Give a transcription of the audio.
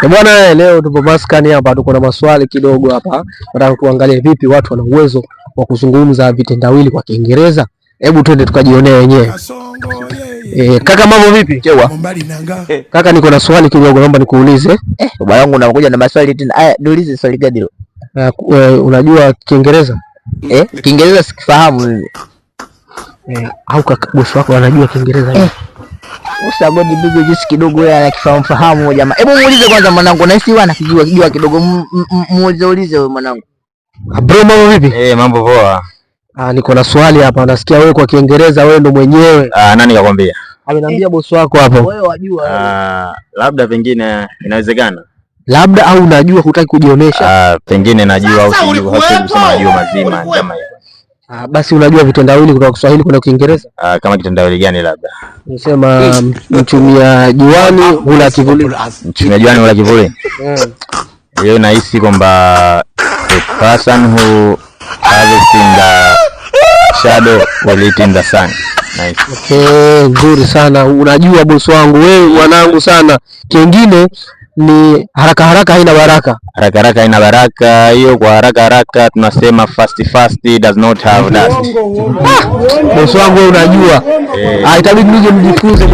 Bwana, leo tupo maskani hapa, tuko na maswali kidogo hapa. Nataka tuangalie vipi watu wana uwezo wa kuzungumza vitendawili kwa Kiingereza. Hebu twende tukajionea wenyewe. Kaka, mambo vipi? Chewa. Kaka, niko na swali kidogo, naomba nikuulize. Bwana wangu unakuja na maswali tena. Aya, niulize swali gani hilo? Unajua Kiingereza? Kiingereza sikifahamu. Au kaka bosi wako anajua Kiingereza? Usagodi bibi jinsi kidogo yeye anakifahamu jamaa. Hebu muulize kwanza mwanangu, na hisi wana kijua kidogo, muulize wewe mwanangu. Bro, mambo vipi? Mambo poa. Niko na swali hapa, nasikia wewe kwa Kiingereza wewe ndo mwenyewe. Nani kakwambia? Ameniambia bosi wako hapo. Wewe wajua. Labda pengine inawezekana. Labda au unajua hutaki kujionyesha? Pengine najua au sijui, kusema najua mazima kama hiyo. Basi unajua vitendawili kutoka Kiswahili kwenda Kiingereza? Kama kitendawili gani labda? Nisema mchumia juani hula kivuli. Mchumia juani hula kivuli. Hiyo nahisi kwamba a person who harvests in the shadow will eat in the sun. Nice. Okay, nzuri sana. Unajua bosi wangu, wewe mwanangu sana. Kingine ni haraka haraka haina baraka. Haraka haraka haina baraka. Hiyo kwa haraka haraka tunasema fast does not have dust. Bosi wangu, unajua. Itabidi nije mjifunze.